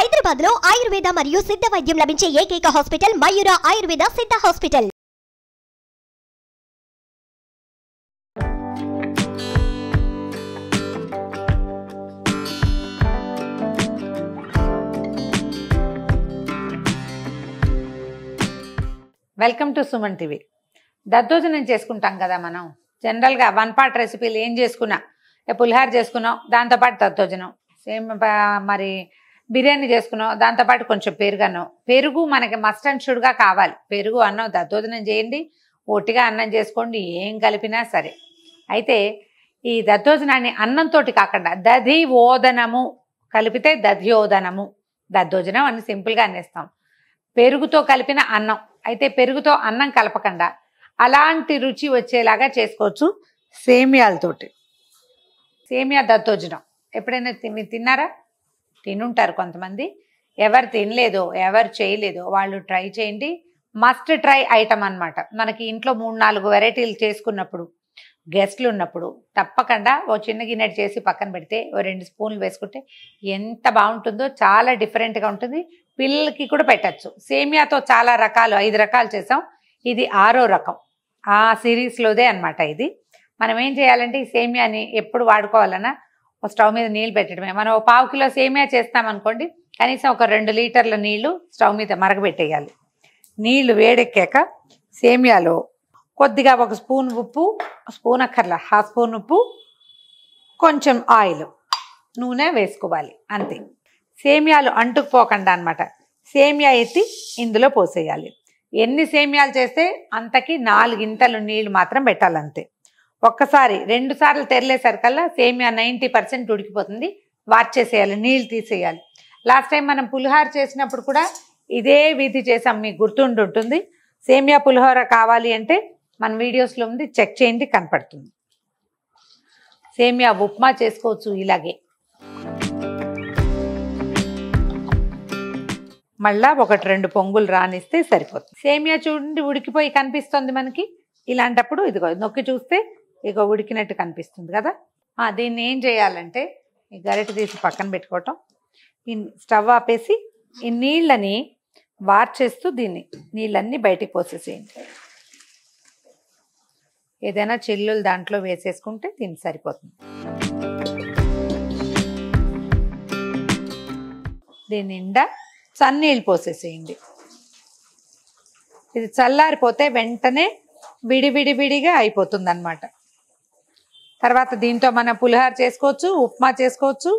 హైదరాబాద్ లో ఆయుర్వేద మరియు సిద్ధ వైద్యం లభించే ఏకైక హాస్పిటల్ మయూరా ఆయుర్వేద సిద్ధ hospital. Welcome to Suman TV. దద్దోజనం చేసుకుంటాం కదా మనం. జనరల్గా వన్ పార్ట్ రెసిపీలు ఏం చేసుకున్నా, పులిహార చేసుకున్నాం దాంతోపాటు దద్దోజనం, సేమ్ మరి బిర్యానీ చేసుకున్నాం దాంతోపాటు కొంచెం పెరుగన్నం. పెరుగు మనకి మస్ట్ అండ్ షుడ్గా కావాలి. పెరుగు అన్నం దద్దోజనం చేయండి, ఒట్టిగా అన్నం చేసుకోండి, ఏం కలిపినా సరే. అయితే ఈ దద్దోజనాన్ని అన్నంతో కాకుండా దధి ఓదనము కలిపితే దధ్యోదనము, దద్దోజనం అని సింపుల్గా అనేస్తాం. పెరుగుతో కలిపిన అన్నం అయితే పెరుగుతో అన్నం కలపకుండా అలాంటి రుచి వచ్చేలాగా చేసుకోవచ్చు సేమియాలతోటి. సేమియా దద్దోజనం ఎప్పుడైనా తిన్నారా? తినుంటారు కొంతమంది. ఎవరు తినలేదో, ఎవరు చేయలేదో వాళ్ళు ట్రై చేయండి. మస్ట్ ట్రై ఐటమ్ అనమాట. మనకి ఇంట్లో 3-4 వెరైటీలు చేసుకున్నప్పుడు, గెస్ట్లు ఉన్నప్పుడు తప్పకుండా ఓ చిన్న గిన్నె చేసి పక్కన పెడితే ఓ 2 స్పూన్లు వేసుకుంటే ఎంత బాగుంటుందో. చాలా డిఫరెంట్గా ఉంటుంది. పిల్లలకి కూడా పెట్టచ్చు. సేమియాతో చాలా రకాలు, 5 రకాలు చేసాం. ఇది 6వ రకం ఆ సిరీస్లోదే అనమాట. ఇది మనం ఏం చేయాలంటే ఈ సేమియాని ఎప్పుడు వాడుకోవాలన్నా స్టవ్ మీద నీళ్ళు పెట్టడమే. మనం 1/4 కిలో సేమియా చేస్తామనుకోండి, కనీసం ఒక 2 లీటర్ల నీళ్లు స్టవ్ మీద మరగబెట్టేయాలి. నీళ్లు వేడెక్కాక సేమియాలో కొద్దిగా 1 స్పూన్ ఉప్పు, స్పూన్ అక్కర్లా 1/2 స్పూన్ ఉప్పు, కొంచెం ఆయిల్, నూనె వేసుకోవాలి అంతే. సేమియాలు అంటుకుపోకుండా అనమాట. సేమియా ఎత్తి ఇందులో పోసేయాలి. ఎన్ని సేమియాలు చేస్తే అంతకి 4 గింతలు నీళ్లు మాత్రం పెట్టాలంతే. ఒక్కసారి 2 సార్లు తెరలేసరికల్లా సేమియా 90% ఉడికిపోతుంది. వార్చేసేయాలి, నీళ్ళు తీసేయాలి. లాస్ట్ టైం మనం పులిహోర చేసినప్పుడు కూడా ఇదే విధి చేసాం, మీకు గుర్తుంటుంది. సేమియా పులిహోర కావాలి అంటే మన వీడియోస్లో ఉంది, చెక్ చేయండి, కనపడుతుంది. సేమియా ఉప్మా చేసుకోవచ్చు ఇలాగే. మళ్ళా 1-2 పొంగులు రానిస్తే సరిపోతుంది. సేమియా చూడండి ఉడికిపోయి కనిపిస్తుంది మనకి. ఇలాంటప్పుడు ఇదిగో నొక్కి చూస్తే ఇగో ఉడికినట్టు కనిపిస్తుంది కదా. దీన్ని ఏం చేయాలంటే ఈ గరిటె తీసి పక్కన పెట్టుకోవటం, ఈ స్టవ్ ఆపేసి ఈ నీళ్ళని వార్చేస్తూ దీన్ని నీళ్ళన్నీ బయటికి పోసేసేయండి. ఏదైనా చిల్లులు దాంట్లో వేసేసుకుంటే దీన్ని సరిపోతుంది. దీని నిండా చన్నీళ్ళు పోసేసేయండి. ఇది చల్లారిపోతే వెంటనే విడివిడివిడిగా అయిపోతుంది అన్నమాట. తర్వాత దీంతో మనం పులిహోర చేసుకోవచ్చు, ఉప్మా చేసుకోవచ్చు,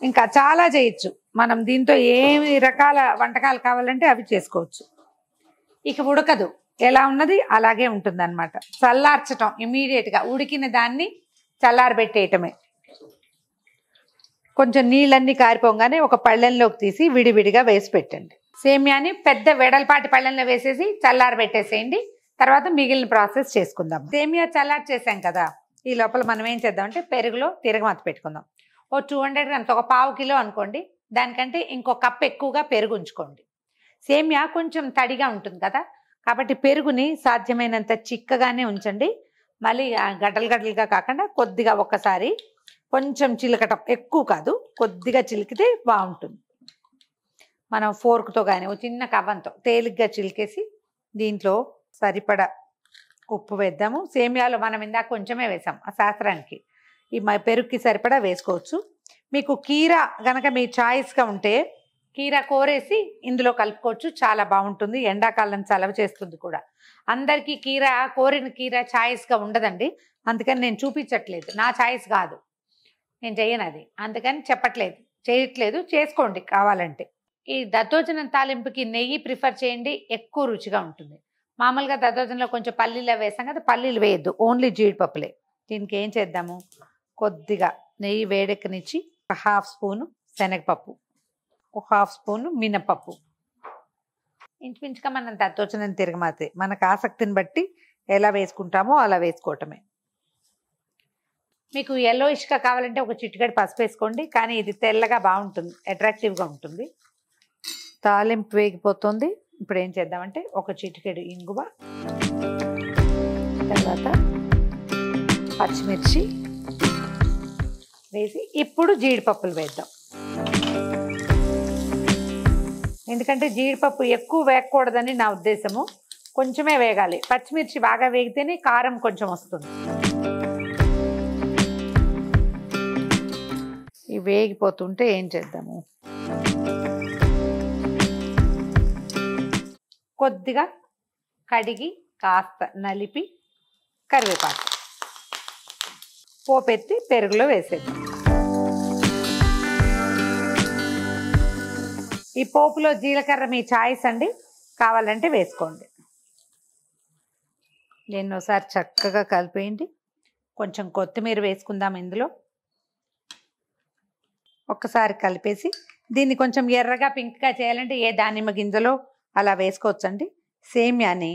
ఇంకా చాలా చేయొచ్చు. మనం దీంతో ఏమి రకాల వంటకాలు కావాలంటే అవి చేసుకోవచ్చు. ఇక ఉడకదు, ఎలా ఉన్నది అలాగే ఉంటుంది అన్నమాట. చల్లార్చటం, ఇమీడియట్గా ఉడికిన దాన్ని చల్లారబెట్టేయటమే. కొంచెం నీళ్ళన్నీ కారిపోగానే ఒక పళ్ళెంలోకి తీసి విడివిడిగా వేసి పెట్టండి. సేమియాని పెద్ద వెడల్పాటి పళ్ళెంలో వేసేసి చల్లారబెట్టేసేయండి. తర్వాత మిగిలిన ప్రాసెస్ చేసుకుందాం. సేమియా చల్లారి చేసాం కదా, ఈ లోపల మనం ఏం చేద్దామంటే పెరుగులో తిరగమాత పెట్టుకుందాం. ఓ 200 గ్రామ్స్, ఒక 1/4 కిలో అనుకోండి, దానికంటే ఇంకో కప్ ఎక్కువగా పెరుగు ఉంచుకోండి. సేమియా కొంచెం తడిగా ఉంటుంది కదా, కాబట్టి పెరుగుని సాధ్యమైనంత చిక్కగానే ఉంచండి. మళ్ళీ గడ్డలు గడ్డలుగా కాకుండా కొద్దిగా ఒక్కసారి కొంచెం చిలకటం, ఎక్కువ కాదు, కొద్దిగా చిలికితే బాగుంటుంది. మనం ఫోర్క్తో కానీ ఒక చిన్న కవ్వంతో తేలిగ్గా చిలికేసి దీంట్లో సరిపడా ఉప్పు వేద్దాము. సేమియాలో మనం ఇందాక కొంచెమే వేసాం ఆ శాస్త్రానికి. ఈ పెరుగుకి సరిపడా వేసుకోవచ్చు. మీకు కీరా కనుక మీ చాయిస్గా ఉంటే కీరా కోరేసి ఇందులో కలుపుకోవచ్చు, చాలా బాగుంటుంది. ఎండాకాలం చలవ చేస్తుంది కూడా. అందరికీ కీరా, కోరిన కీరా చాయిస్గా ఉండదండి, అందుకని నేను చూపించట్లేదు. నా చాయిస్ కాదు, నేను చెయ్యను అది, అందుకని చేయట్లేదు. చేసుకోండి కావాలంటే. ఈ దద్దోజనం తాలింపుకి నెయ్యి ప్రిఫర్ చేయండి, ఎక్కువ రుచిగా ఉంటుంది. మామూలుగా దద్దోజనంలో కొంచెం పల్లీలు వేసాం కదా, పల్లీలు వేయద్దు, ఓన్లీ జీడిపప్పులే. దీనికి ఏం చేద్దాము, కొద్దిగా నెయ్యి వేడెక్కనిచ్చి 1/2 స్పూను శనగపప్పు, 1/2 స్పూను మినపప్పు, ఇంచుమించుగా మనం దద్దోజనం తిరగమాతే మనకు ఆసక్తిని బట్టి ఎలా వేసుకుంటామో అలా వేసుకోవటమే. మీకు yellowish-గా కావాలంటే ఒక చిటికెడు పసుపు వేసుకోండి, కానీ ఇది తెల్లగా బాగుంటుంది, అట్రాక్టివ్గా ఉంటుంది. తాలింపు వేగిపోతుంది. ఇప్పుడు ఏం చేద్దామంటే ఒక చిటికెడు ఇంగువ, తర్వాత పచ్చిమిర్చి వేసి ఇప్పుడు జీడిపప్పులు వేద్దాం. ఎందుకంటే జీడిపప్పు ఎక్కువ వేగకూడదని నా ఉద్దేశము, కొంచెమే వేగాలి. పచ్చిమిర్చి బాగా వేగితేనే కారం కొంచెం వస్తుంది. ఇవి వేగిపోతుంటే ఏం చేద్దాము, కొద్దిగా కడిగి కాస్త నలిపి కరివేపాకు పోపెత్తి పెరుగులో వేసేద్దాం. ఈ పోపులో జీలకర్ర మీ చాయిస్ అండి, కావాలంటే వేసుకోండి. దీన్ని ఒకసారి చక్కగా కలిపేయండి. కొంచెం కొత్తిమీర వేసుకుందాం ఇందులో. ఒక్కసారి కలిపేసి దీన్ని కొంచెం ఎర్రగా పింక్గా చేయాలంటే ఏ దానిమ్మ గింజలో అలా వేసుకోవచ్చండి. సేమ్యాని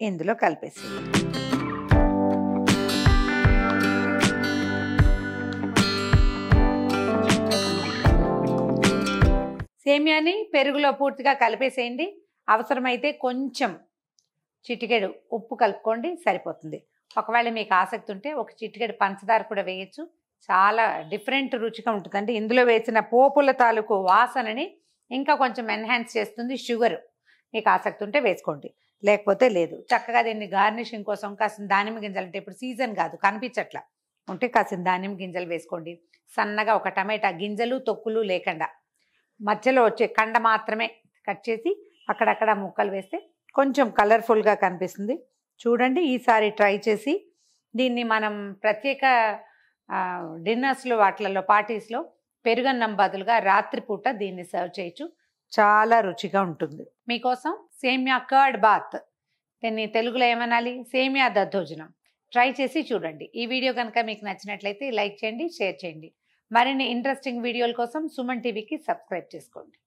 ఇందులో కలిపేసి సేమ్యాని పెరుగులో పూర్తిగా కలిపేసేయండి. అవసరమైతే కొంచెం చిటికెడు ఉప్పు కలుపుకోండి, సరిపోతుంది. ఒకవేళ మీకు ఆసక్తి ఉంటే ఒక చిటికెడు పంచదార కూడా వేయచ్చు. చాలా డిఫరెంట్ రుచిగా ఉంటుందండి. ఇందులో వేసిన పోపుల తాలూకు వాసనని ఇంకా కొంచెం ఎన్హాన్స్ చేస్తుంది షుగర్. మీకు ఆసక్తి ఉంటే వేసుకోండి, లేకపోతే లేదు. చక్కగా దీన్ని గార్నిషింగ్ కోసం కాసిన దానిమ్మ గింజలు, అంటే ఇప్పుడు సీజన్ కాదు కనిపించట్లా ఉంటే కాసిన దానిమ్మ గింజలు వేసుకోండి. సన్నగా ఒక టమాటా గింజలు తొక్కులు లేకుండా మధ్యలో వచ్చే కండ మాత్రమే కట్ చేసి అక్కడక్కడ ముక్కలు వేస్తే కొంచెం కలర్ఫుల్గా కనిపిస్తుంది. చూడండి, ఈసారి ట్రై చేసి దీన్ని మనం ప్రత్యేక డిన్నర్స్లో వాటిలలో పార్టీస్లో పెరుగన్నం బదులుగా రాత్రిపూట దీన్ని సర్వ్ చేయొచ్చు. చాలా రుచిగా ఉంటుంది. మీకోసం సేమియా కర్డ్ బాత్, దీన్ని తెలుగులో ఏమనాలి, సేమియా దద్దోజనం ట్రై చేసి చూడండి. ఈ వీడియో కనుక మీకు నచ్చినట్లయితే లైక్ చేయండి, షేర్ చేయండి. మరిన్ని ఇంట్రెస్టింగ్ వీడియోల కోసం సుమన్ టీవీకి సబ్స్క్రైబ్ చేసుకోండి.